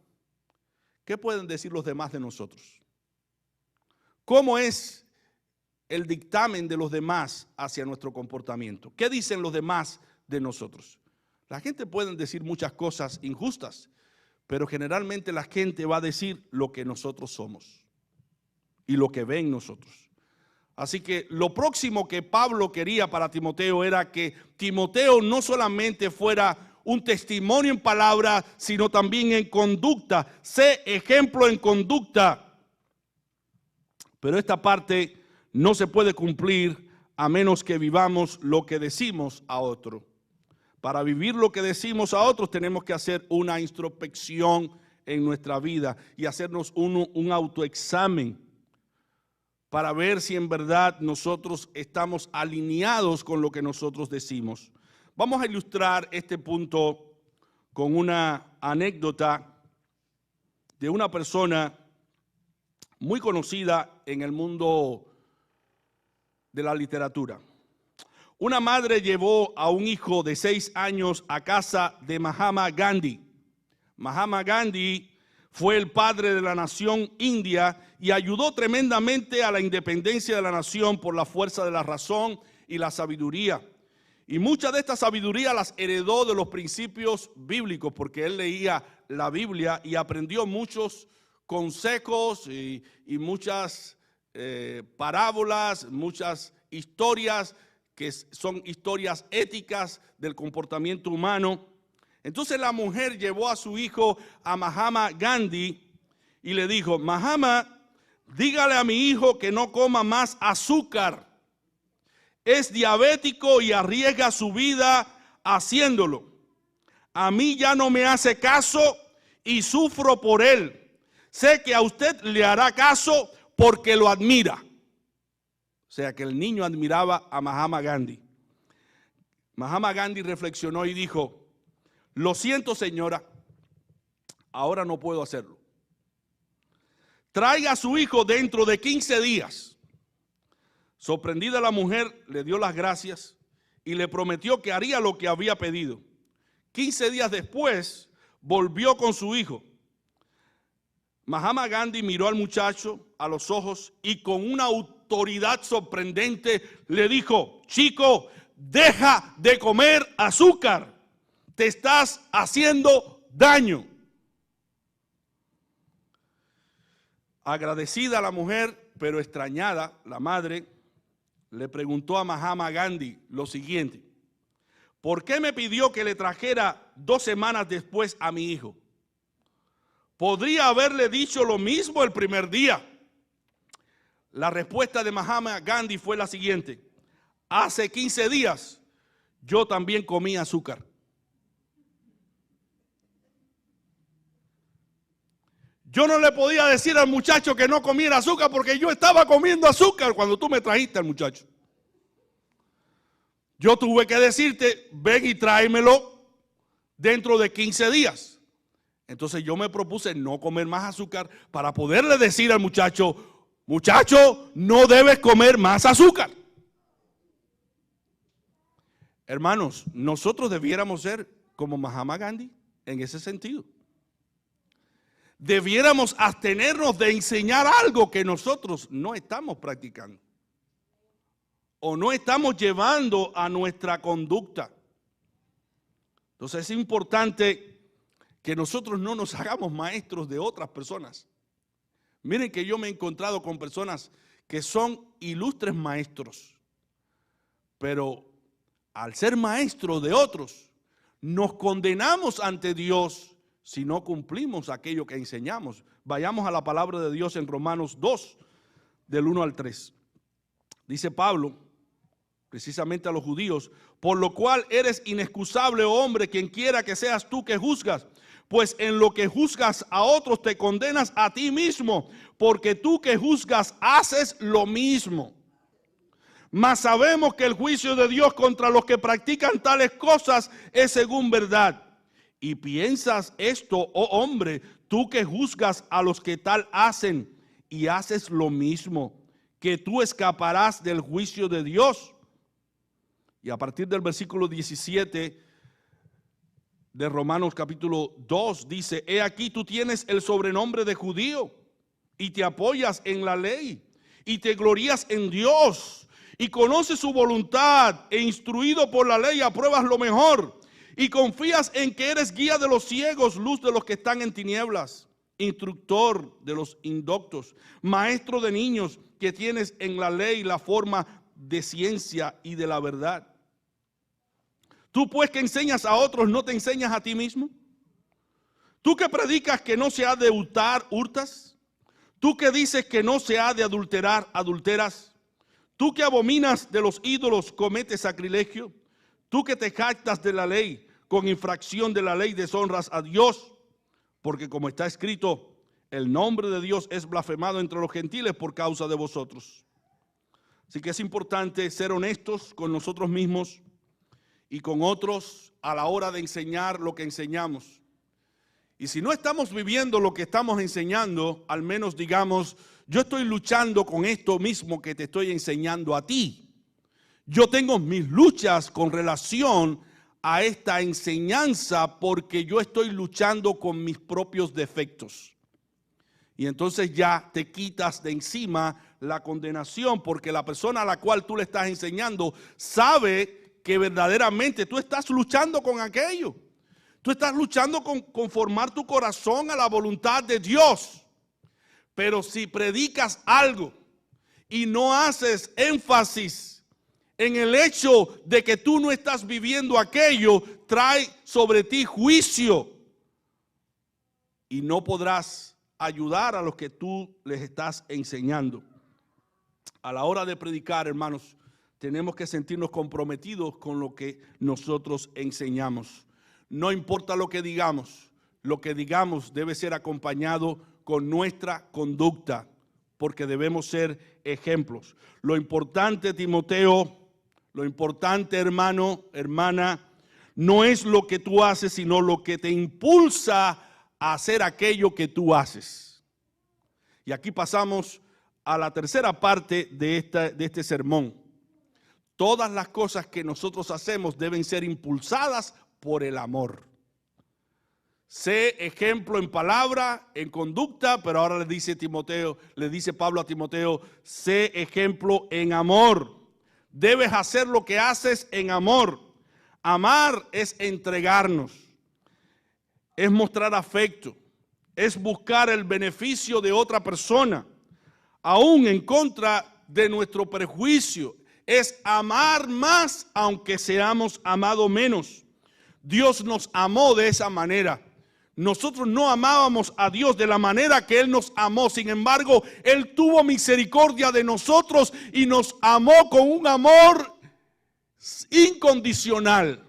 ¿Qué pueden decir los demás de nosotros? ¿Cómo es el dictamen de los demás hacia nuestro comportamiento? ¿Qué dicen los demás de nosotros? La gente puede decir muchas cosas injustas, pero generalmente la gente va a decir lo que nosotros somos y lo que ven nosotros. Así que lo próximo que Pablo quería para Timoteo era que Timoteo no solamente fuera un testimonio en palabra, sino también en conducta. Sé ejemplo en conducta. Pero esta parte no se puede cumplir a menos que vivamos lo que decimos a otro. Para vivir lo que decimos a otros tenemos que hacer una introspección en nuestra vida y hacernos un autoexamen para ver si en verdad nosotros estamos alineados con lo que nosotros decimos. Vamos a ilustrar este punto con una anécdota de una persona muy conocida en el mundo de la literatura. Una madre llevó a un hijo de 6 años a casa de Mahatma Gandhi. Mahatma Gandhi fue el padre de la nación india y ayudó tremendamente a la independencia de la nación por la fuerza de la razón y la sabiduría. Y mucha de esta sabiduría las heredó de los principios bíblicos, porque él leía la Biblia y aprendió muchos consejos y muchas parábolas, muchas historias que son historias éticas del comportamiento humano. Entonces la mujer llevó a su hijo a Mahatma Gandhi y le dijo: Mahatma, dígale a mi hijo que no coma más azúcar. Es diabético y arriesga su vida haciéndolo. A mí ya no me hace caso y sufro por él. Sé que a usted le hará caso porque lo admira. O sea que el niño admiraba a Mahatma Gandhi. Mahatma Gandhi reflexionó y dijo: lo siento, señora, ahora no puedo hacerlo. Traiga a su hijo dentro de 15 días. Sorprendida la mujer, le dio las gracias y le prometió que haría lo que había pedido. 15 días después, volvió con su hijo. Mahatma Gandhi miró al muchacho a los ojos y con una autoridad sorprendente le dijo: chico, deja de comer azúcar, te estás haciendo daño. Agradecida la mujer, pero extrañada, la madre le preguntó a Mahatma Gandhi lo siguiente: ¿por qué me pidió que le trajera 2 semanas después a mi hijo? Podría haberle dicho lo mismo el primer día. La respuesta de Mahatma Gandhi fue la siguiente: hace 15 días yo también comí azúcar. Yo no le podía decir al muchacho que no comiera azúcar porque yo estaba comiendo azúcar cuando tú me trajiste al muchacho. Yo tuve que decirte: ven y tráemelo dentro de 15 días. Entonces yo me propuse no comer más azúcar para poderle decir al muchacho: muchacho, no debes comer más azúcar. Hermanos, nosotros debiéramos ser como Mahatma Gandhi en ese sentido. Debiéramos abstenernos de enseñar algo que nosotros no estamos practicando o no estamos llevando a nuestra conducta. Entonces es importante que nosotros no nos hagamos maestros de otras personas. Miren que yo me he encontrado con personas que son ilustres maestros, pero al ser maestros de otros, nos condenamos ante Dios si no cumplimos aquello que enseñamos. Vayamos a la palabra de Dios en Romanos 2, del 1 al 3. Dice Pablo, precisamente a los judíos: por lo cual eres inexcusable, oh hombre, quien quiera que seas tú que juzgas, pues en lo que juzgas a otros te condenas a ti mismo, porque tú que juzgas haces lo mismo. Mas sabemos que el juicio de Dios contra los que practican tales cosas es según verdad. Y piensas esto, oh hombre, tú que juzgas a los que tal hacen y haces lo mismo, que tú escaparás del juicio de Dios. Y a partir del versículo 17 de Romanos capítulo 2 dice: he aquí tú tienes el sobrenombre de judío y te apoyas en la ley y te glorías en Dios y conoces su voluntad e instruido por la ley apruebas lo mejor. Y confías en que eres guía de los ciegos, luz de los que están en tinieblas, instructor de los indoctos, maestro de niños, que tienes en la ley la forma de ciencia y de la verdad. Tú pues que enseñas a otros, ¿no te enseñas a ti mismo? Tú que predicas que no se ha de hurtar, hurtas. Tú que dices que no se ha de adulterar, adulteras. Tú que abominas de los ídolos, cometes sacrilegio. Tú que te jactas de la ley, con infracción de la ley deshonras a Dios, porque como está escrito, el nombre de Dios es blasfemado entre los gentiles por causa de vosotros. Así que es importante ser honestos con nosotros mismos y con otros a la hora de enseñar lo que enseñamos. Y si no estamos viviendo lo que estamos enseñando, al menos digamos: yo estoy luchando con esto mismo que te estoy enseñando a ti. Yo tengo mis luchas con relación a esta enseñanza porque yo estoy luchando con mis propios defectos. Y entonces ya te quitas de encima la condenación, porque la persona a la cual tú le estás enseñando sabe que verdaderamente tú estás luchando con aquello. Tú estás luchando con conformar tu corazón a la voluntad de Dios. Pero si predicas algo y no haces énfasis en el hecho de que tú no estás viviendo aquello, trae sobre ti juicio. Y no podrás ayudar a los que tú les estás enseñando. A la hora de predicar, hermanos, tenemos que sentirnos comprometidos con lo que nosotros enseñamos. No importa lo que digamos debe ser acompañado con nuestra conducta, porque debemos ser ejemplos. Lo importante, Timoteo, lo importante, hermano, hermana, no es lo que tú haces, sino lo que te impulsa a hacer aquello que tú haces. Y aquí pasamos a la tercera parte de este sermón. Todas las cosas que nosotros hacemos deben ser impulsadas por el amor. Sé ejemplo en palabra, en conducta, pero ahora le dice Pablo a Timoteo, sé ejemplo en amor. Debes hacer lo que haces en amor. Amar es entregarnos, es mostrar afecto, es buscar el beneficio de otra persona, aún en contra de nuestro prejuicio. Es amar más aunque seamos amados menos. Dios nos amó de esa manera. Nosotros no amábamos a Dios de la manera que Él nos amó. Sin embargo, Él tuvo misericordia de nosotros y nos amó con un amor incondicional.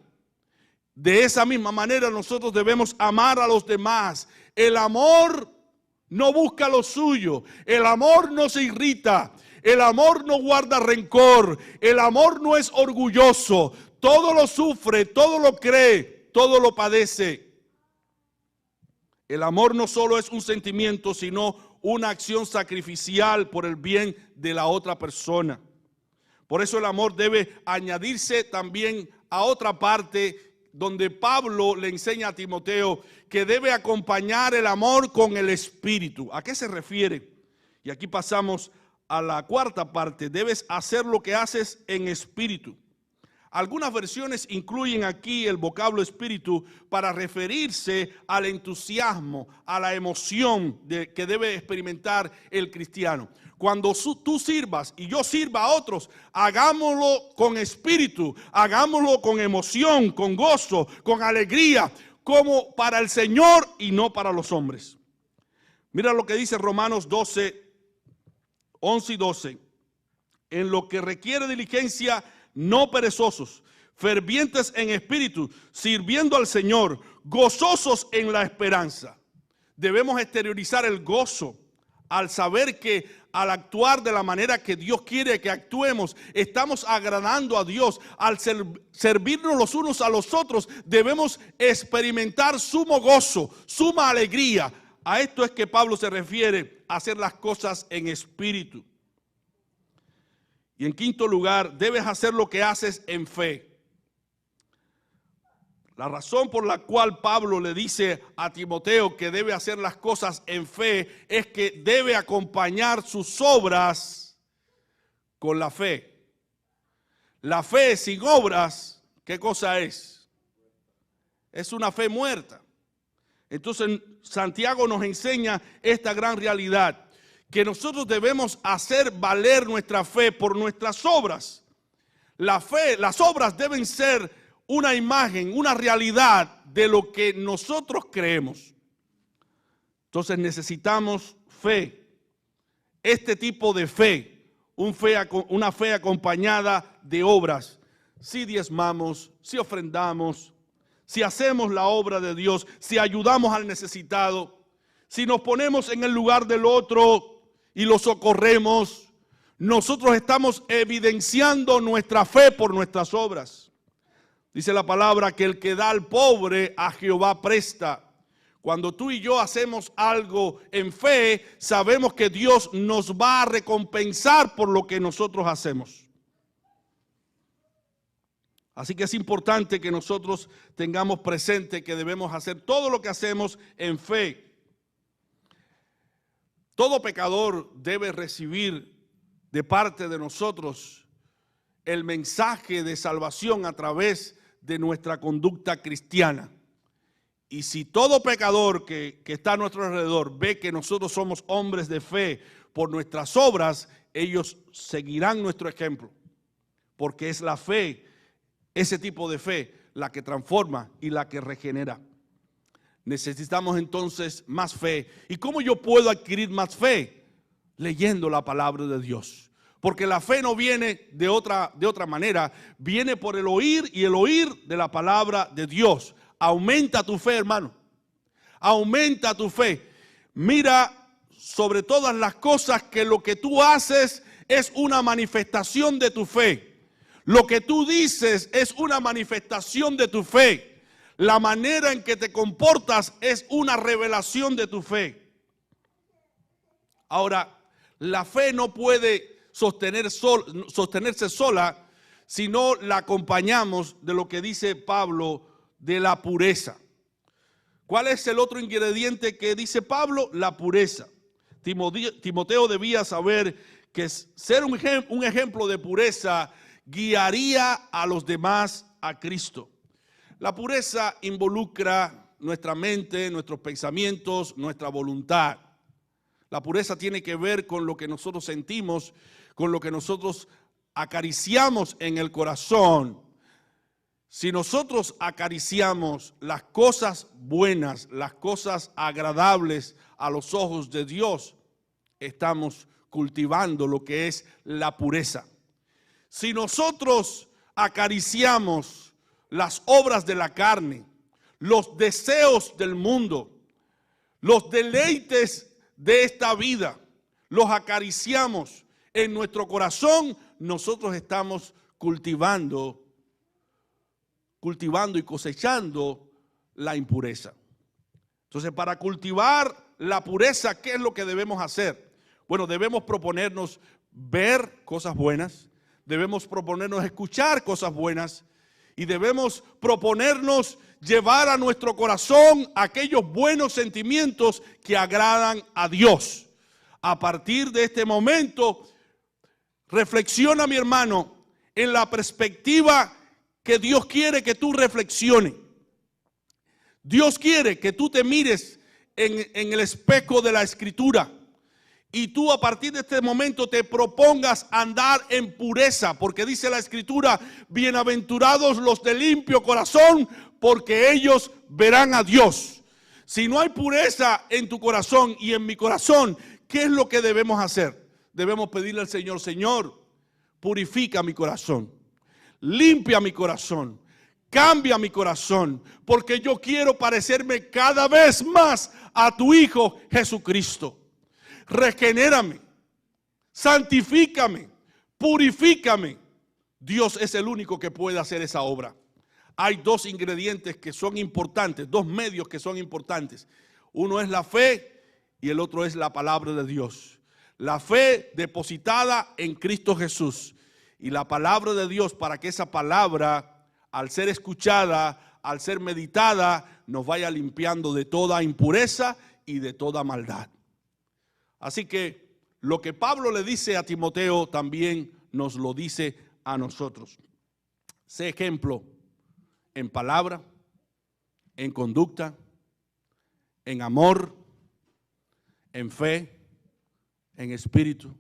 De esa misma manera nosotros debemos amar a los demás. El amor no busca lo suyo. El amor no se irrita. El amor no guarda rencor. El amor no es orgulloso. Todo lo sufre, todo lo cree, todo lo padece. El amor no solo es un sentimiento, sino una acción sacrificial por el bien de la otra persona. Por eso el amor debe añadirse también a otra parte donde Pablo le enseña a Timoteo que debe acompañar el amor con el espíritu. ¿A qué se refiere? Y aquí pasamos a la cuarta parte. Debes hacer lo que haces en espíritu. Algunas versiones incluyen aquí el vocablo espíritu para referirse al entusiasmo, a la emoción que debe experimentar el cristiano. Cuando tú sirvas y yo sirva a otros, hagámoslo con espíritu, hagámoslo con emoción, con gozo, con alegría, como para el Señor y no para los hombres. Mira lo que dice Romanos 12, 11 y 12. En lo que requiere diligencia, no perezosos, fervientes en espíritu, sirviendo al Señor, gozosos en la esperanza. Debemos exteriorizar el gozo al saber que al actuar de la manera que Dios quiere que actuemos, estamos agradando a Dios. Al servirnos los unos a los otros, debemos experimentar sumo gozo, suma alegría. A esto es que Pablo se refiere, a hacer las cosas en espíritu. Y en quinto lugar, debes hacer lo que haces en fe. La razón por la cual Pablo le dice a Timoteo que debe hacer las cosas en fe es que debe acompañar sus obras con la fe. La fe sin obras, ¿qué cosa es? Es una fe muerta. Entonces Santiago nos enseña esta gran realidad, que nosotros debemos hacer valer nuestra fe por nuestras obras. La fe, las obras deben ser una imagen, una realidad de lo que nosotros creemos. Entonces necesitamos fe. Este tipo de fe, una fe acompañada de obras. Si diezmamos, si ofrendamos, si hacemos la obra de Dios, si ayudamos al necesitado, si nos ponemos en el lugar del otro y lo socorremos, nosotros estamos evidenciando nuestra fe por nuestras obras. Dice la palabra que el que da al pobre a Jehová presta. Cuando tú y yo hacemos algo en fe, sabemos que Dios nos va a recompensar por lo que nosotros hacemos. Así que es importante que nosotros tengamos presente que debemos hacer todo lo que hacemos en fe. Todo pecador debe recibir de parte de nosotros el mensaje de salvación a través de nuestra conducta cristiana. Y si todo pecador que está a nuestro alrededor ve que nosotros somos hombres de fe por nuestras obras, ellos seguirán nuestro ejemplo. porque es la fe, ese tipo de fe, la que transforma y la que regenera. Necesitamos entonces más fe. ¿Y cómo yo puedo adquirir más fe? Leyendo la palabra de Dios. Porque la fe no viene de otra manera, viene por el oír y el oír de la palabra de Dios. Aumenta tu fe, hermano. Aumenta tu fe. Mira sobre todas las cosas que lo que tú haces es una manifestación de tu fe. Lo que tú dices es una manifestación de tu fe. La manera en que te comportas es una revelación de tu fe. Ahora, la fe no puede sostenerse sola si no la acompañamos de lo que dice Pablo de la pureza. ¿Cuál es el otro ingrediente que dice Pablo? La pureza. Timoteo debía saber que ser un ejemplo de pureza guiaría a los demás a Cristo. La pureza involucra nuestra mente, nuestros pensamientos, nuestra voluntad. La pureza tiene que ver con lo que nosotros sentimos, con lo que nosotros acariciamos en el corazón. Si nosotros acariciamos las cosas buenas, las cosas agradables a los ojos de Dios, estamos cultivando lo que es la pureza. Si nosotros acariciamos las obras de la carne, los deseos del mundo, los deleites de esta vida, los acariciamos en nuestro corazón, nosotros estamos cultivando y cosechando la impureza. Entonces, para cultivar la pureza, ¿qué es lo que debemos hacer? Bueno, debemos proponernos ver cosas buenas, debemos proponernos escuchar cosas buenas y debemos proponernos llevar a nuestro corazón aquellos buenos sentimientos que agradan a Dios. A partir de este momento, reflexiona, mi hermano, en la perspectiva que Dios quiere que tú reflexiones. Dios quiere que tú te mires en el espejo de la Escritura y tú a partir de este momento te propongas andar en pureza, porque dice la Escritura: bienaventurados los de limpio corazón, porque ellos verán a Dios. Si no hay pureza en tu corazón y en mi corazón, ¿qué es lo que debemos hacer? Debemos pedirle al Señor: Señor, purifica mi corazón, limpia mi corazón, cambia mi corazón, porque yo quiero parecerme cada vez más a tu Hijo Jesucristo. Regenérame, santifícame, purifícame. Dios es el único que puede hacer esa obra. Hay dos ingredientes que son importantes, dos medios que son importantes. Uno es la fe y el otro es la palabra de Dios. La fe depositada en Cristo Jesús y la palabra de Dios, para que esa palabra, al ser escuchada, al ser meditada, nos vaya limpiando de toda impureza y de toda maldad. Así que lo que Pablo le dice a Timoteo también nos lo dice a nosotros. Sé ejemplo en palabra, en conducta, en amor, en fe, en espíritu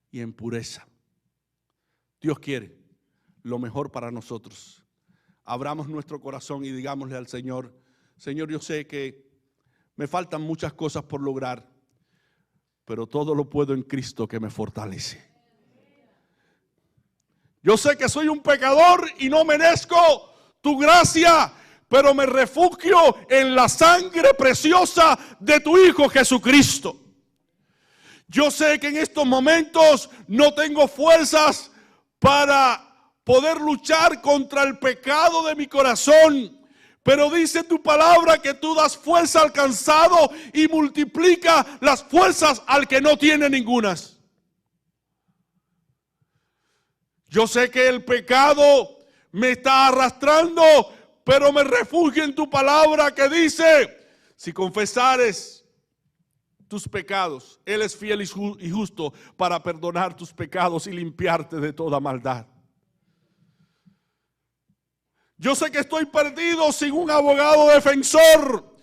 y en pureza. Dios quiere lo mejor para nosotros. Abramos nuestro corazón y digámosle al Señor: Señor, yo sé que me faltan muchas cosas por lograr, pero todo lo puedo en Cristo que me fortalece. Yo sé que soy un pecador y no merezco tu gracia, pero me refugio en la sangre preciosa de tu Hijo Jesucristo. Yo sé que en estos momentos no tengo fuerzas para poder luchar contra el pecado de mi corazón, pero dice tu palabra que tú das fuerza al cansado y multiplica las fuerzas al que no tiene ningunas. Yo sé que el pecado me está arrastrando, pero me refugio en tu palabra que dice: si confesares tus pecados, Él es fiel y justo para perdonar tus pecados y limpiarte de toda maldad. Yo sé que estoy perdido sin un abogado defensor.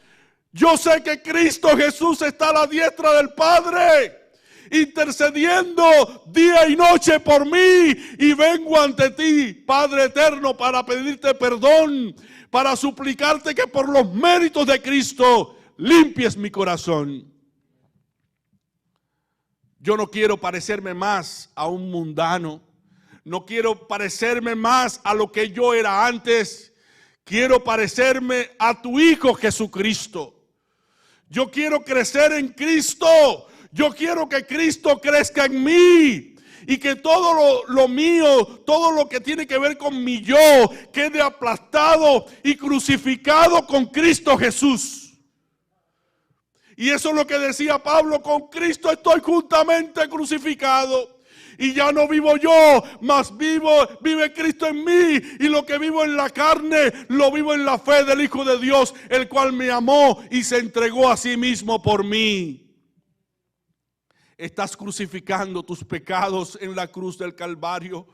Yo sé que Cristo Jesús está a la diestra del Padre intercediendo día y noche por mí, y vengo ante ti, Padre eterno, para pedirte perdón, para suplicarte que por los méritos de Cristo limpies mi corazón. Yo no quiero parecerme más a un mundano, no quiero parecerme más a lo que yo era antes, quiero parecerme a tu Hijo Jesucristo. Yo quiero crecer en Cristo. Yo quiero que Cristo crezca en mí. Y que todo lo mío, todo lo que tiene que ver con mi yo, quede aplastado y crucificado con Cristo Jesús. Y eso es lo que decía Pablo: con Cristo estoy juntamente crucificado. Y ya no vivo yo, mas vive Cristo en mí. Y lo que vivo en la carne, lo vivo en la fe del Hijo de Dios, el cual me amó y se entregó a sí mismo por mí. Estás crucificando tus pecados en la cruz del Calvario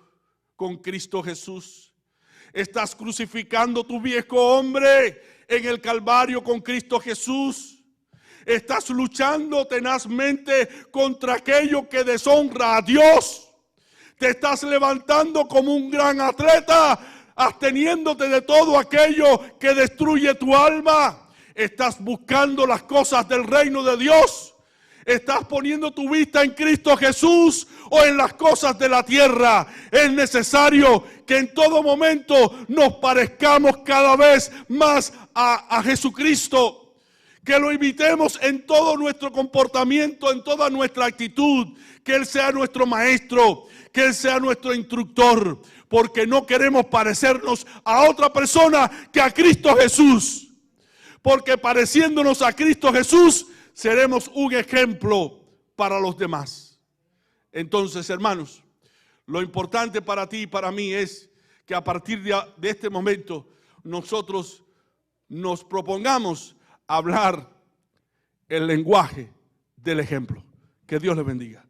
con Cristo Jesús. Estás crucificando tu viejo hombre en el Calvario con Cristo Jesús. Estás luchando tenazmente contra aquello que deshonra a Dios. Te estás levantando como un gran atleta, absteniéndote de todo aquello que destruye tu alma. Estás buscando las cosas del reino de Dios. Estás poniendo tu vista en Cristo Jesús o en las cosas de la tierra. Es necesario que en todo momento nos parezcamos cada vez más a Jesucristo. Que lo imitemos en todo nuestro comportamiento, en toda nuestra actitud. Que Él sea nuestro maestro, que Él sea nuestro instructor. Porque no queremos parecernos a otra persona que a Cristo Jesús. Porque pareciéndonos a Cristo Jesús, seremos un ejemplo para los demás. Entonces, hermanos, lo importante para ti y para mí es que a partir de este momento nosotros nos propongamos hablar el lenguaje del ejemplo. Que Dios les bendiga.